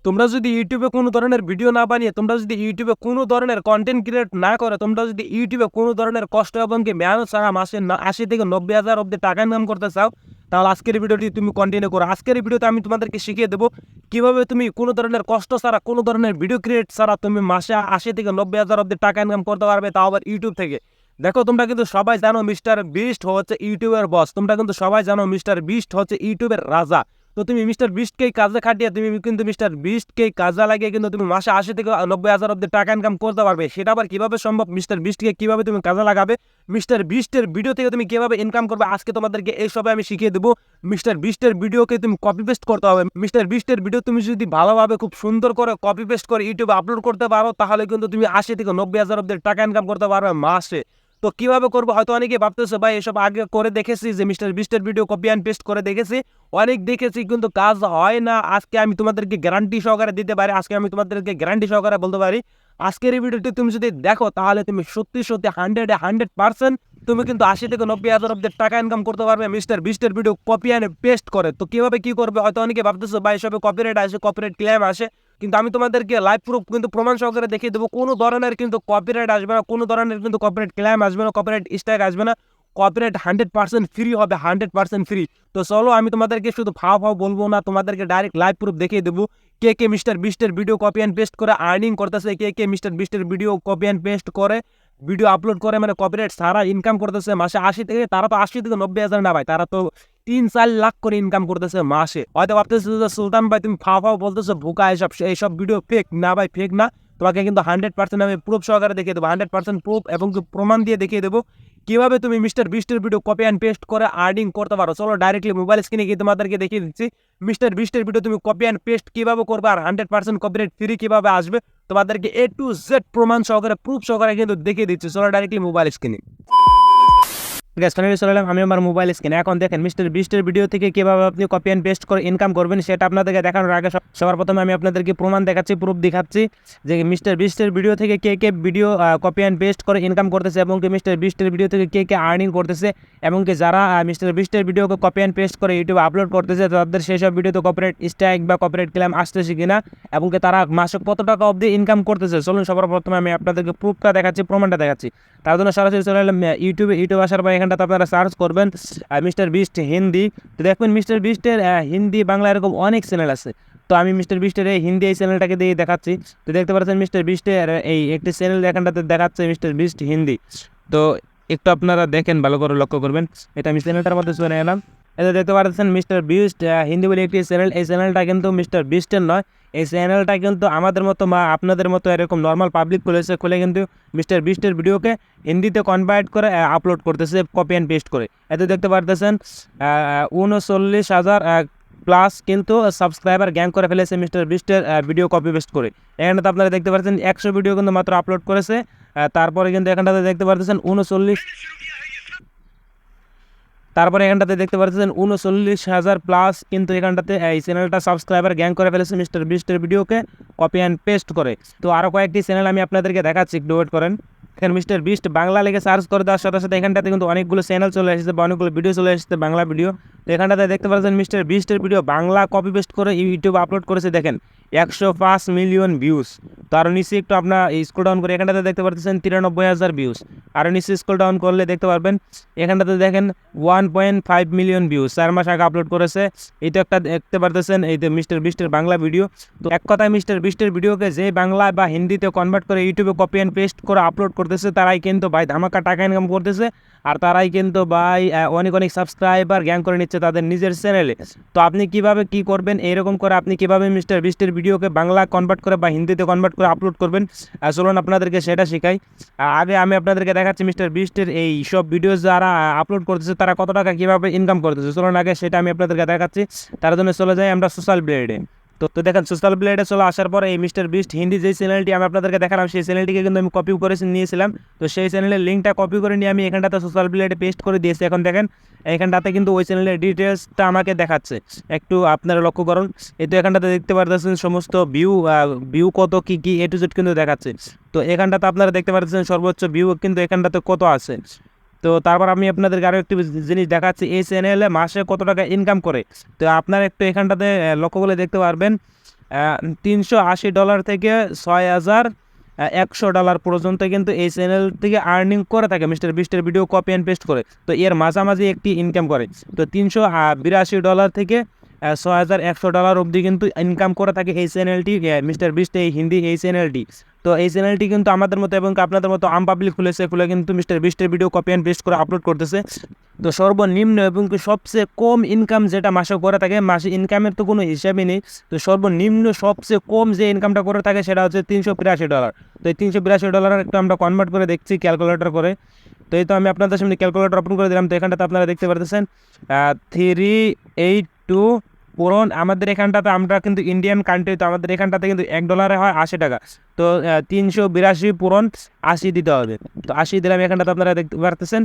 তোমরা যদি ইউটিউবে কোনো ধরনের ভিডিও না বানিয়ে, তোমরা যদি ইউটিউবে কোনো ধরনের কন্টেন্ট ক্রিয়েট না করে, তোমরা যদি ইউটিউবে কোনো ধরনের কষ্ট এবং কি মেহনত ছাড়া মাসে 80 থেকে 90,000 অব্দি টাকা ইনকাম করতে চাও, তাহলে আজকের ভিডিওটি তুমি কন্টিনিউ করো। আজকের ভিডিওতে আমি তোমাদেরকে শিখিয়ে দেবো কিভাবে তুমি কোনো ধরনের কষ্ট ছাড়া, কোনো ধরনের ভিডিও ক্রিয়েট ছাড়া তুমি মাসে 80 থেকে 90,000 অব্দি টাকা ইনকাম করতে পারবে, তাও আবার ইউটিউব থেকে। দেখো, তোমরা কিন্তু সবাই জানো মিস্টার বিস্ট হচ্ছে ইউটিউবের বস। তোমরা কিন্তু সবাই জানো মিস্টার বিস্ট হচ্ছে ইউটিউবের রাজা। তো তুমি মিস্টার বিস্টকেই কাজে খাটিয়ে, তুমি কিন্তু মিস্টার বিস্টকেই কাজে লাগিয়ে কিন্তু তুমি মাসে 80 থেকে 90,000 অব্দি টাকা ইনকাম করতে পারবে। সেটা আবার কিভাবে সম্ভব, মিস্টার বিস্টকে কিভাবে তুমি কাজে লাগাবে, মিস্টার বিস্টের ভিডিও থেকে তুমি কিভাবে ইনকাম করবে, আজকে তোমাদেরকে এইসবে আমি শিখিয়ে দেবো। মিস্টার বিস্টের ভিডিওকে তুমি কপি পেস্ট করতে হবে। মিস্টার বিস্টের ভিডিও তুমি যদি ভালোভাবে খুব সুন্দর করে কপি পেস্ট করে ইউটিউবে আপলোড করতে পারো, তাহলে কিন্তু তুমি 80 থেকে 90,000 অব্দি টাকা ইনকাম করতে পারবে মাসে। তো কিভাবে করবো, হয়তো অনেকে ভাবতেছে ভাই এসব আগে করে দেখেছি, যে মিস্টার বিস্টের ভিডিও কপি অ্যান্ড পেস্ট করে দেখেছি, অনেক দেখেছি, কিন্তু কাজ হয় না। আজকে আমি তোমাদেরকে গ্যারান্টি সহকারে দিতে পারি, আজকে আমি তোমাদেরকে গ্যারান্টি সহকারে বলতে পারি, আজকের এই ভিডিওটি তুমি যদি দেখো, তাহলে তুমি সত্যি সত্যি 100% তুমি কিন্তু 80 থেকে 90,000 অব্দি টাকা ইনকাম করতে পারবে মিস্টার বিস্টের ভিডিও কপি অ্যান্ড পেস্ট করে। তো কিভাবে কি করবে, হয়তো অনেকে ভাবতেছে ভাই এসবে কপিরাইট আসে, কপিরাইট ক্লেম আসে, কিন্তু আমি তোমাদেরকে লাইভ প্রুফ কিন্তু প্রমাণ সহকারে দেখিয়ে দেবো, কোনো ধরনের কিন্তু কপিরাইট আসবে না, কোনো ধরনের কিন্তু কপিরাইট ক্লেম আসবে না, কপিরাইট স্ট্রাইক আসবে না, কপিরাইট 100% ফ্রি হবে, 100% ফ্রি। তো চলো, আমি তোমাদেরকে শুধু ফাও বলবো না, তোমাদেরকে ডাইরেক্ট লাইভ প্রুফ দেখিয়ে দেবো কে কে মিস্টার বিস্টের ভিডিও কপি অ্যান্ড পেস্ট করে আর্নিং করতেছে, কে কে মিস্টার বিস্টের ভিডিও কপি অ্যান্ড পেস্ট করে ভিডিও আপলোড করে মানে কপিরাইট সারা ইনকাম করতেছে মাসে 80 থেকে, তারা তো 80 থেকে 90,000 না ভাই, তারা তো 3-4 লাখ করে ইনকাম করতেছে মাসে। হয়তো ভাবতেছে যে সুলতান ভাই তুমি ফাও বলতেছো, বোকা, এইসব ভিডিও ফেক না ভাই, ফেক না। তোমাকে কিন্তু 100% আমি প্রুফ সহকারে দেখিয়ে দেবো, 100% প্রুফ এবং প্রমাণ দিয়ে দেখিয়ে দেবো কিভাবে তুমি মিস্টার বিস্টের ভিডিও কপি অ্যান্ড পেস্ট করে আর্নিং করতে পারো। চলো ডাইরেক্টলি মোবাইল স্ক্রিনে গিয়ে তোমাদেরকে দেখিয়ে দিচ্ছি মিস্টার বিস্টের ভিডিও তুমি কপি অ্যান্ড পেস্ট কিভাবে করবে, আর 100% কপিরাইট ফ্রি কিভাবে আসবে, তোমাদেরকে A to Z প্রমাণ সহকারে, প্রুফ সহকারে কিন্তু দেখিয়ে দিচ্ছি। চলো ডাইরেক্টলি মোবাইল স্ক্রিনে। আমি আমার মোবাইল স্ক্রিনে। এখন দেখেন মিস্টার বিস্টের ভিডিও থেকে কিভাবে আপনি কপি অ্যান্ড পেস্ট করে ইনকাম করবেন, সেটা আপনাদেরকে দেখানোর আগে সবার প্রথমে আমি আপনাদেরকে প্রমাণ দেখাচ্ছি, প্রুফ দেখাচ্ছি যে মিস্টার বিস্টের ভিডিও থেকে কে কে ভিডিও কপি অ্যান্ড পেস্ট করে ইনকাম করতেছে, এবং কি মিস্টার বিস্টের ভিডিও থেকে কে কে আর্নিং করতেছে, এবং কি যারা মিস্টার বিস্টের ভিডিওকে কপি অ্যান্ড পেস্ট করে ইউটিউবে আপলোড করতেছে, তাদের সেই সব ভিডিওতে কপিরাইট স্ট্রাইক বা কপিরাইট ক্লেম আসতেছে কিনা, এবং কি তারা মাসে কত টাকা অবধি ইনকাম করতেছে। চলুন সবার প্রথমে আমি আপনাদেরকে প্রুফটা দেখাচ্ছি, প্রমাণটা দেখাচ্ছি। তার জন্য সরাসরি চলে এলাম ইউটিউব আসার পর এখানটাতে আপনারা সার্চ করবেন মিস্টার বিস্ট হিন্দি। তো দেখবেন মিস্টার বিস্টের হিন্দি বাংলা এরকম অনেক চ্যানেল আছে। তো আমি মিস্টার বিস্টের এই হিন্দি এই চ্যানেলটাকে দিয়ে দেখাচ্ছি। তো দেখতে পাচ্ছেন মিস্টার বিস্টের এই একটি চ্যানেল এখানটাতে দেখাচ্ছে মিস্টার বিস্ট হিন্দি। তো একটু আপনারা দেখেন, ভালো করে লক্ষ্য করবেন। এটা আমি চ্যানেলটার মধ্যে চলে এলাম। এটা দেখতে পাচ্ছেন মিস্টার বিস্ট হিন্দি বলে একটি চ্যানেল। এই চ্যানেলটা কিন্তু মিস্টার বিস্টের নয়, এই চ্যানেলটা কিন্তু আমাদের মতো বা আপনাদের মতো এরকম নর্মাল পাবলিক খুলে কিন্তু মিস্টার বিস্টের ভিডিওকে হিন্দিতে কনভার্ট করে আপলোড করতেছে কপি অ্যান্ড পেস্ট করে। এতে দেখতে পারতেছেন 39,000 প্লাস কিন্তু সাবস্ক্রাইবার গ্যাং করে ফেলেছে মিস্টার বিস্টের ভিডিও কপি পেস্ট করে। এখানে তো আপনারা দেখতে পাচ্ছেন 100 ভিডিও কিন্তু মাত্র আপলোড করেছে। তারপরে কিন্তু এখানটাতে দেখতে পারতেছেন 39,000 প্লাস কিন্তু এখানটাতে এই চ্যানেলটা সাবস্ক্রাইবার গ্যাং করে ফেলেছে মিস্টার বিস্টের ভিডিওকে কপি অ্যান্ড পেস্ট করে। তো আরও কয়েকটি চ্যানেল আমি আপনাদেরকে দেখাচ্ছি, একটু ওয়েট করেন। এখানে মিস্টার বিস্ট বাংলা লেগে সার্চ করে দেওয়ার সাথে সাথে এখানটাতে কিন্তু অনেকগুলো চ্যানেল চলে এসেছে বা অনেকগুলো ভিডিও চলে এসেছে বাংলা ভিডিও। তো এখানটাতে দেখতে পাচ্ছেন মিস্টার বিস্টের ভিডিও বাংলা কপি পেস্ট করে ইউটিউবে আপলোড করেছে, দেখেন 105 মিলিয়ন ভিউজ। তো আরও নিচে একটু আপনার স্ক্রল ডাউন করে এখানটাতে দেখতে পাচ্ছেন 93,000 ভিউজ। আরও নিচে স্ক্রল ডাউন করলে দেখতে পারবেন এখানটাতে দেখেন 1.5 মিলিয়ন ভিউজ 4 মাস আগে আপলোড করেছে। এটা একটা দেখতে পারতেছেন এই যে মিস্টার বিস্টের বাংলা ভিডিও। তো এক কথায় মিস্টার বিস্টের ভিডিওকে যে বাংলা বা হিন্দিতে কনভার্ট করে ইউটিউবে কপি অ্যান্ড পেস্ট করে আপলোড করতেছে, তারাই কিন্তু ভাই ধামাকা টাকা ইনকাম করতেছে, আর তারাই কিন্তু ভাই অনেক সাবস্ক্রাইবার গ্যাং করে নিচ্ছে তাদের নিজের চ্যানেলে। তো আপনি কিভাবে কি করবেন, এরকম করে আপনি কিভাবে মিস্টার বিস্টের ভিডিওকে বাংলা কনভার্ট করে বা হিন্দিতে কনভার্ট করে আপলোড করবেন, চলুন আপনাদেরকে সেটা শেখাই। আগে আমি আপনাদেরকে দেখাচ্ছি মিস্টার বিস্টের এই সব ভিডিও যারা আপলোড করতেছে তারা কত টাকা কীভাবে ইনকাম করতেছে। চলুন আগে সেটা আমি আপনাদেরকে দেখাচ্ছি। তার জন্য চলে যাই আমরা সোশ্যাল ব্লেডে। তো দেখেন সোশ্যাল ব্লেডে চলে আসার পরে এই মিস্টার বিস্ট হিন্দি যে চ্যানেলটি আমি আপনাদেরকে দেখালাম, সেই চ্যানেলটিকে কিন্তু আমি কপি করে নিয়েছিলাম। তো সেই চ্যানেলের লিঙ্কটা কপি করে নিয়ে আমি এখানটাতে সোশ্যাল ব্লেডে পেস্ট করে দিয়েছি। এখন দেখেন এখানটাতে কিন্তু ওই চ্যানেলের ডিটেলসটা আমাকে দেখাচ্ছে, একটু আপনারা লক্ষ্য করুন। তো এখানটাতে দেখতে পারতেছেন সমস্ত ভিউ কত কী A to Z কিন্তু দেখাচ্ছে। তো এখানটাতে আপনারা দেখতে পাচ্ছেন সর্বোচ্চ ভিউ কিন্তু এখানটাতে কত আছে। তো তারপর আমি আপনাদেরকে আরও একটি জিনিস দেখাচ্ছি, এই চ্যানেলে মাসে কত টাকা ইনকাম করে। তো আপনারা একটু এখানটাতে লক্ষ্য করে দেখতে পারবেন $380 থেকে $6,100 পর্যন্ত কিন্তু এই চ্যানেল থেকে আর্নিং করে থাকে মিস্টার বিস্টের ভিডিও কপি অ্যান্ড পেস্ট করে। তো এর মাঝামাঝি একটি ইনকাম করে। তো $382 থেকে $6,100 অবধি কিন্তু ইনকাম করে থাকে এই চ্যানেলটি, মিস্টার বিস্ট এই হিন্দি এই চ্যানেলটি। তো এই চ্যানেলটি কিন্তু আমাদের মতো এবং আপনাদের মতো আম পাবলিক খুলে কিন্তু মিস্টার বিস্টের ভিডিও কপি অ্যান্ড পেস্ট করে আপলোড করতেছে। তো সর্বনিম্ন এবং সবচেয়ে কম ইনকাম যেটা মাসে করে থাকে, মাসে ইনকামের তো কোনো হিসাবই নেই। তো সর্বনিম্ন সবচেয়ে কম যে ইনকামটা করে থাকে সেটা হচ্ছে $382। তো এই $382 একটু আমরা কনভার্ট করে দেখছি ক্যালকুলেটর করে। তো এই তো আমি আপনাদের সামনে ক্যালকুলেটর ওপেন করে দিলাম। তো এখানটাতে আপনারা দেখতে পারতেছেন 382 পূরণ আমাদের এখানটাতে, আমরা কিন্তু ইন্ডিয়ান কান্ট্রি, তো আমাদের এখানটাতে কিন্তু $1 হয় $80। তো 382 পূরণ 80 দিতে হবে। তো 80 দিলাম, এখানটাতে আপনারা দেখতে পারতেছেন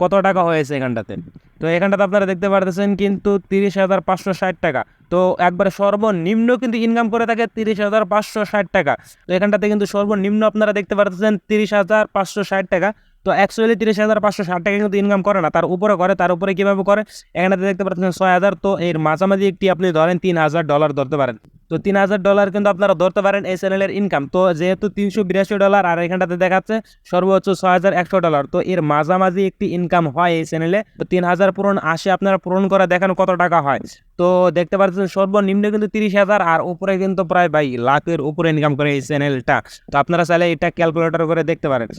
কত টাকা হয়েছে এখানটাতে। তো এখানটাতে আপনারা দেখতে পারতেছেন কিন্তু $30,560। তো একবারে সর্বনিম্ন কিন্তু ইনকাম করে থাকে $30,560। তো এখানটাতে কিন্তু সর্বনিম্ন আপনারা দেখতে পারতেছেন $30,560। তো অ্যাকচুয়ালি $30,560 কিন্তু ইনকাম করে না, তার উপরে করে। তার উপরে কীভাবে করে, এখানটাতে দেখতে পাচ্ছেন 6,000। তো এর মাঝামাঝি একটি আপনি ধরেন $3,000 ধরতে পারেন। তো $3,000 কিন্তু আপনারা ধরতে পারেন এই চ্যানেলের ইনকাম। তো যেহেতু $382 আর এখানটাতে দেখাচ্ছে সর্বোচ্চ $6,100, তো এর মাঝামাঝি একটি ইনকাম হয় এই চ্যানেলে। তো 3,000 পূরণ 80 আপনারা পূরণ করে দেখেন কত টাকা হয়। তো দেখতে পাচ্ছেন সর্বনিম্ন কিন্তু 30,000 আর উপরে কিন্তু প্রায় লাখের উপরে ইনকাম করে এই চ্যানেলটা। তো আপনারা চাইলে এটা ক্যালকুলেটর করে দেখতে পারেন।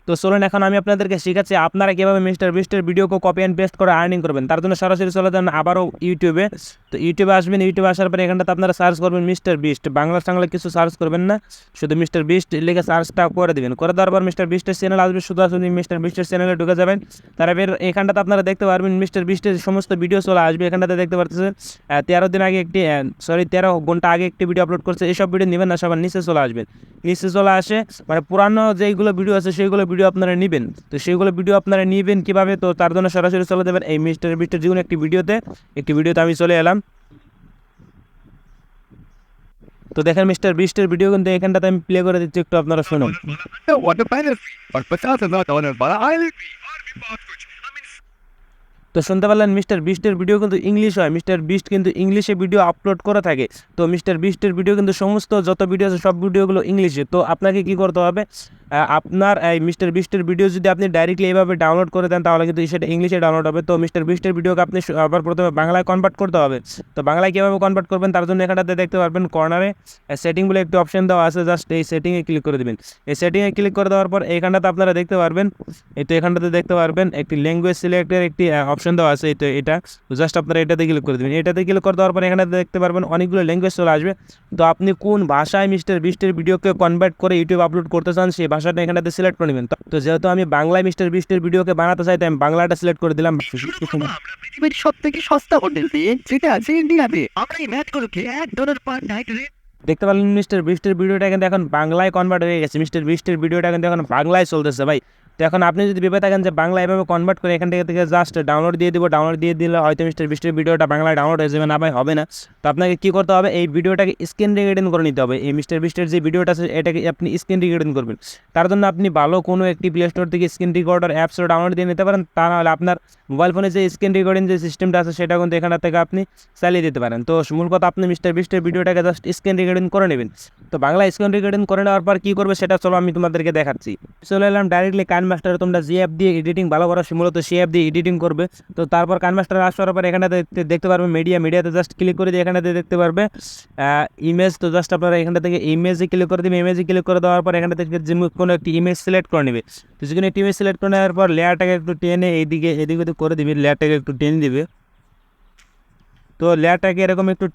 তো চলুন এখন আমি আপনাদেরকে শেখাচ্ছি আপনারা কীভাবে মিস্টার বিস্টের ভিডিওকে কপি অ্যান্ড পেস্ট করে আর্নিং করবেন। তার জন্য সরাসরি চলে যান আবারও ইউটিউবে। তো ইউটিউবে আসবেন, ইউটিউবে আসার পরে এখানটাতে আপনারা সার্চ করবেন মিস্টার বিস্ট, বাংলা টাংলা কিছু সার্চ করবেন না, শুধু মিস্টার বিস্ট লিখে সার্চটা করে দেবেন। করে দেওয়ার পর মিস্টার বিস্টের চ্যানেল আসবে, শুধু আসলে মিস্টার বিস্টের চ্যানেলে ঢুকে যাবেন। তারপর এখানটাতে আপনারা দেখতে পারবেন মিস্টার বিস্টের সমস্ত ভিডিও চলে আসবে। এখানটাতে দেখতে পাচ্ছেন 13 দিন আগে একটি 13 ঘন্টা আগে একটি ভিডিও আপলোড করছে। এইসব ভিডিও নেবেন না, সবার নিচে চলে আসবেন। নিচে চলে আসে মানে পুরানো যেইগুলো ভিডিও আছে সেইগুলো ভিডিও আপনারা নেবেন। তো সেইগুলো ভিডিও আপনারা নেবেন কীভাবে, তো তার জন্য সরাসরি চলে যাবেন এই মিস্টার বিস্টের যেকোনো একটি ভিডিওতে আমি চলে এলাম। তো দেখেন মিস্টার বিস্টের ভিডিও কিন্তু এখানটাতে আমি প্লে করে দিচ্ছি, একটু আপনারা শুনুন। তো শুনতে পারলেন মিস্টার বিস্টের ভিডিও কিন্তু ইংলিশ হয়, মিস্টার বিস্ট কিন্তু ইংলিশে ভিডিও আপলোড করে থাকে। তো মিস্টার বিস্টের ভিডিও কিন্তু সমস্ত যত ভিডিও আছে সব ভিডিওগুলো ইংলিশে। তো আপনাকে কি করতে হবে, আপনার এই মিস্টার বিস্টের ভিডিও যদি আপনি ডাইরেক্টলি এইভাবে ডাউনলোড করে দেন তাহলে কিন্তু সেটা ইংলিশে ডাউনলোড হবে। তো মিস্টার বিস্টের ভিডিওকে আপনি আবার প্রথমে বাংলায় কনভার্ট করতে হবে। তো বাংলায় কীভাবে কনভার্ট করবেন তার জন্য এখানটাতে দেখতে পারবেন কর্নারে সেটিং বলে একটি অপশন দেওয়া আছে, জাস্ট এই সেটিংয়ে ক্লিক করে দেবেন। এই সেটিংয়ে ক্লিক করে দেওয়ার পর এইখানটাতে আপনারা দেখতে পারবেন, এই তো এখানটাতে দেখতে পারবেন একটি ল্যাঙ্গুয়েজ সিলেক্টের একটি অপশন দেওয়া আছে, এই তো এটা জাস্ট আপনারা এটাতে ক্লিক করে দেবেন। এটাতে ক্লিক করে দেওয়ার পর এখানটাতে দেখতে পারবেন অনেকগুলো ল্যাঙ্গুয়েজ চলে আসবে। তো আপনি কোন ভাষায় মিস্টার বিস্টের ভিডিওকে কনভার্ট করে ইউটিউব আপলোড করতে চান সেই ভাষাটা এখানটাতে সিলেক্ট করে নেবেন। তো যেহেতু আমি বাংলায় মিস্টার বিস্টের ভিডিওকে বানাতে চাই তাই আমি বাংলাটা সিলেক্ট করে দিলাম। পৃথিবীর সব থেকে সস্তা হোটেল যেটা আছে ইন্ডিয়াতে, আমরা এই ম্যাচ গুলোকে $1 পার নাইট রেট। দেখতে পারলেন মিস্টার বিস্টের ভিডিওটা কিন্তু এখন বাংলায় কনভার্ট হয়ে গেছে। মিস্টার বিস্টের ভিডিওটা কিন্তু এখন বাংলায় চলতেছে ভাই। তো এখন আপনি যদি ভেবে থাকেন যে বাংলা এভাবে কনভার্ট করে এখান থেকে জাস্ট ডাউনলোড দিয়ে দিব, ডাউনলোড দিয়ে দিলে হয়তো মিস্টার বিস্টের ভিডিওটা বাংলায় ডাউনলোড হয়ে যাবে, না ভাই হবে না। তো আপনাকে কী করতে হবে, এই ভিডিওটাকে স্ক্রিন রেকর্ডিং করে নিতে হবে। এই মিস্টার বিস্টের যে ভিডিওটা আছে এটাকে আপনি স্ক্রিন রেকর্ডিং করবেন। তার জন্য আপনি ভালো কোনো একটি প্লে স্টোর থেকে স্ক্রিন রেকর্ডার অ্যাপসও ডাউনলোড দিয়ে নিতে পারেন। তা নাহলে আপনার মোবাইল ফোনে যে স্ক্রিন রেকর্ডিং যে সিস্টেমটা আছে সেটা কিন্তু এখান থেকে আপনি চালিয়ে দিতে পারেন। তো মূল কথা আপনি মিস্টার বিস্টের ভিডিওটাকে জাস্ট স্ক্রিন রেকর্ডিং করে নেবেন। তো বাংলা স্ক্রিন রেকর্ডিং করে নেওয়ার পর কী করবে সেটা চলো আমি তোমাদেরকে দেখাচ্ছি। চলে এলাম ডাইরেক্টলি কাইনমাস্টারে। তোমরা যে অ্যাপ দিয়ে এডিটিং ভালো করা মূলত সেই অ্যাপ দিয়ে এডিটিং করবে। তো তারপর কাইনমাস্টারে আসার পর এখানে দেখতে পারবে মিডিয়াতে জাস্ট ক্লিক করে দিয়ে এখানে দেখতে পারবে ইমেজ। তো জাস্ট আপনারা এখানটা থেকে ইমেজে ক্লিক করে দেবে। ইমেজে ক্লিক করে দেওয়ার পর এখান থেকে যে কোনো একটি ইমেজ সিলেক্ট করে নেবে। তো যেখানে একটি ইমেজ সিলেক্ট করে নেওয়ার পর লেয়ারটাকে একটু টেনে এদিকে করে দিবে, লেয়ারটাকে একটু টেনে দিবে। তো লেয়ারটাকে এরকম একটু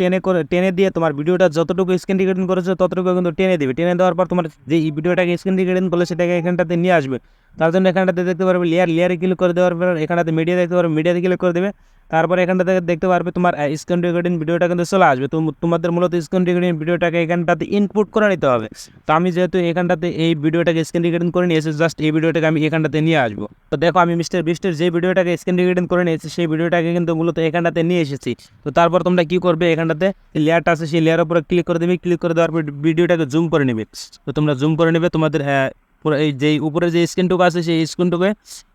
টেনে দিয়ে তোমার ভিডিওটা যতটুকু স্ক্রিন রেকর্ডিং করেছো ততটুকু কিন্তু টেনে দিবে। টেনে দেওয়ার পর তোমার যে ভিডিওটাকে স্ক্রিন রেকর্ডিং করলে সেটাকে এখানটাতে নিয়ে আসবে। তার জন্য এখানটাতে দেখতে পারবে লেয়ারে ক্লিক করে দেওয়ার পর এখানটাতে মিডিয়া দেখতে পারবে, মিডিয়াতে ক্লিক করে দেবে। তারপরে এখানটাতে দেখতে পারবে তোমার স্ক্রিন রেকর্ডিং ভিডিওটা কিন্তু চলে আসবে। তো তোমাদের মূলত স্ক্রিন রেকর্ডিং ভিডিওটাকে এখানটাতে ইনপুট করে নিতে হবে। তো আমি যেহেতু এখানটাতে এই ভিডিওটাকে স্ক্রিন রেকর্ডিং করে নিয়েছি, জাস্ট এই ভিডিওটাকে আমি এখানটাতে নিয়ে আসবো। তো দেখো আমি মিস্টার বিস্টের যে ভিডিওটাকে স্ক্রিন রেকর্ডিং করে নিয়েছি সেই ভিডিওটাকে কিন্তু মূলত এখানটাতে নিয়ে এসেছি। তো তারপর তোমরা কী করবে, এখানটাতে লেয়ারটা আছে সেই লেয়ারের উপরে ক্লিক করে দেবে। ক্লিক করে দেওয়ার পর ভিডিওটাকে জুম করে নেবে। তো তোমরা জুম করে নেবে তোমাদের পুরো এই যেই উপরে যে স্ক্রিনটুকু আছে সেই স্ক্রিনটুকে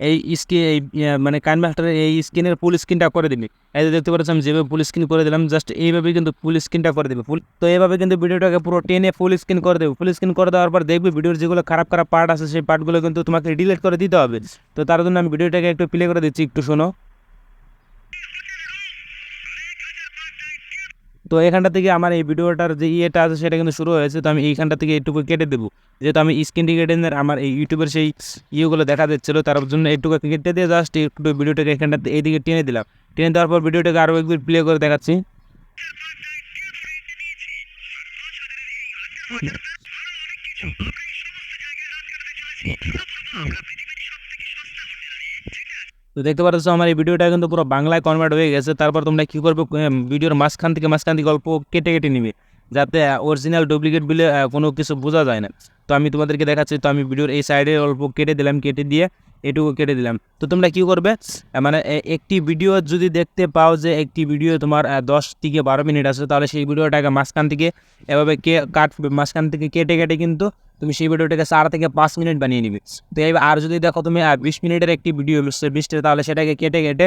এই স্ক্রিন এই মানে কাইন মাস্টারের এই স্ক্রিনের ফুল স্ক্রিনটা করে দিবি। এই যে দেখতে পাচ্ছ আমি যেভাবে ফুল স্ক্রিন করে দিলাম, জাস্ট এইভাবেই কিন্তু ফুল স্ক্রিনটা করে দেবে ফুল। তো এইভাবে কিন্তু ভিডিওটাকে পুরো টেনে ফুল স্ক্রিন করে দেবে। ফুল স্ক্রিন করে দেওয়ার পর দেখবি ভিডিওর যেগুলো খারাপ খারাপ পার্ট আছে সেই পার্টগুলো কিন্তু তোমাকে ডিলিট করে দিতে হবে। তো তার জন্য আমি ভিডিওটাকে একটু প্লে করে দিচ্ছি, একটু শোনো। তো এখানটা থেকে আমার এই ভিডিওটার যে ইয়েটা আছে সেটা কিন্তু শুরু হয়েছে। তো আমি এইখানটা থেকে একটুকু কেটে দেবো, যেহেতু আমি স্ক্রিন রিকর্ডিংয়ের আমার এই ইউটিউবের সেই ইয়েগুলো দেখা যাচ্ছিলো, তার জন্য একটু কেটে দিয়ে জাস্ট একটু ভিডিওটাকে এখানটাতে এইদিকে টেনে দিলাম। টেনে দেওয়ার পর ভিডিওটাকে আরও একবার প্লে করে দেখাচ্ছি। তো দেখতে পাচ্ছ আমার এই ভিডিওটা কিন্তু পুরো বাংলায় কনভার্ট হয়ে গেছে। তারপর তোমরা কী করবে, ভিডিওর মাঝখান থেকে অল্প কেটে কেটে নিবে, যাতে অরিজিনাল ডুপ্লিকেট বলে কোনো কিছু বোঝা যায় না। তো আমি তোমাদেরকে দেখাচ্ছি। তো আমি ভিডিওর এই সাইডে অল্প কেটে দিলাম, কেটে দিয়ে এটুকু কেটে দিলাম। তো তোমরা কী করবে, মানে একটি ভিডিও যদি দেখতে পাও যে একটি ভিডিও তোমার 10 থেকে 12 মিনিট আছে, তাহলে সেই ভিডিওটাকে মাঝখান থেকে এভাবে কাটবে, মাঝখান থেকে কেটে কেটে কিন্তু তুমি সেই ভিডিওটাকে 4 থেকে 5 মিনিট বানিয়ে নিবে। তো এই আর যদি দেখো তুমি 20 মিনিটের একটি ভিডিও 20টা, তাহলে সেটাকে কেটে কেটে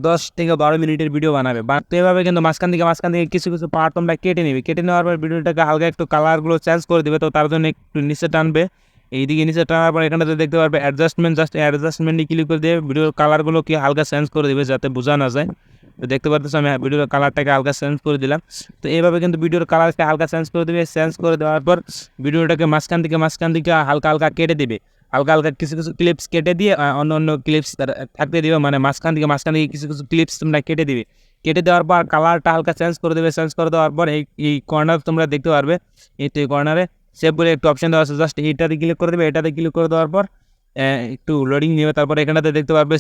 10 থেকে 12 মিনিটের ভিডিও বানাবে। তো এভাবে কিন্তু মাঝখান থেকে কিছু কিছু পার্ট তোমরা কেটে নেবে। কেটে নেওয়ার পর ভিডিওটাকে হালকা একটু কালারগুলো চেঞ্জ করে দেবে। তো তার জন্য একটু নিচে টানবে, এইদিকে নিচে টানার পর এখানটাতে দেখতে পারবে অ্যাডজাস্টমেন্ট, জাস্ট অ্যাডজাস্টমেন্টে ক্লিক করে দিয়ে ভিডিওর কালারগুলো কি হালকা চেঞ্জ করে দেবে, যাতে বোঝা না যায়। তো দেখতে পাচ্ছ আমি ভিডিওর কালারটাকে হালকা চেঞ্জ করে দিলাম। তো এইভাবে কিন্তু ভিডিওর কালারকে হালকা চেঞ্জ করে দেবে। চেঞ্জ করে দেওয়ার পর ভিডিওটাকে মাঝখান থেকে হালকা হালকা কেটে দেবে। হালকা হালকা কিছু কিছু ক্লিপস কেটে দিয়ে অন্য অন্য ক্লিপস থাকতে দিবে, মানে মাঝখান থেকে কিছু কিছু ক্লিপস তোমরা কেটে দিবে। কেটে দেওয়ার পর কালারটা হালকা চেঞ্জ করে দেবে। চেঞ্জ করে দেওয়ার পর এই কর্নার তোমরা দেখতে পারবে, এই তো এই কর্নারে সেভ বলে একটু অপশন দেওয়া আছে, জাস্ট এইটাতে ক্লিক করে দেবে। এটাতে ক্লিক করে দেওয়ার পর একটু লোডিং নেবে। তারপর এখানটাতে দেখতে পারবে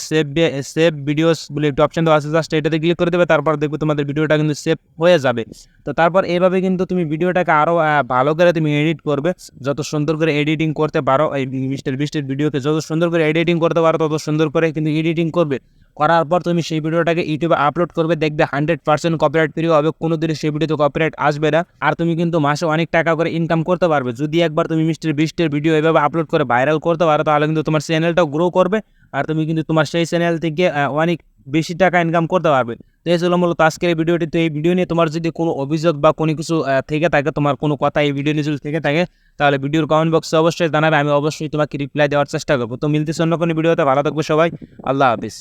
সেভ ভিডিওস বলে একটু অপশন দেওয়া আছে, জাস্ট এটাতে ক্লিক করে দেবে। তারপর দেখবে তোমাদের ভিডিওটা কিন্তু সেভ হয়ে যাবে। তো তারপর এইভাবে কিন্তু তুমি ভিডিওটাকে আরও ভালো করে তুমি এডিট করবে। যত সুন্দর করে এডিটিং করতে পারো, এই মিস্টার বিস্টের ভিডিওকে যত সুন্দর করে এডিটিং করতে পারো তত সুন্দর করে কিন্তু এডিটিং করবে। করার পর তুমি সেই ভিডিওটাকে ইউটিউবে আপলোড করবে, দেখবে 100% কপিরাইট ফ্রি হবে, কোনো দিনই সেই ভিডিওতে কপিরাইট আসবে না। আর তুমি কিন্তু মাসে অনেক টাকা করে ইনকাম করতে পারবে। যদি একবার তুমি মিস্টার বিস্টের ভিডিও এভাবে আপলোড করে ভাইরাল করতে পারো, তাহলে কিন্তু তোমার চ্যানেলটাও গ্রো করবে, আর তুমি কিন্তু তোমার সেই চ্যানেল থেকে অনেক বেশি টাকা ইনকাম করতে পারবে। তো এই ছিল মূলত আজকের এই ভিডিওটি। তো এই ভিডিও নিয়ে তোমার যদি কোনো অভিযোগ বা কোনো কিছু থেকে থাকে, তোমার কোনো কথা এই ভিডিও নিয়ে যদি থেকে থাকে, তাহলে ভিডিওর কমেন্ট বক্সে অবশ্যই জানাবে, আমি অবশ্যই তোমাকে রিপ্লাই দেওয়ার চেষ্টা করবো। তো মিলতেছে অন্য কোনো ভিডিওতে। ভালো থাকবে সবাই, আল্লাহ হাফিজ।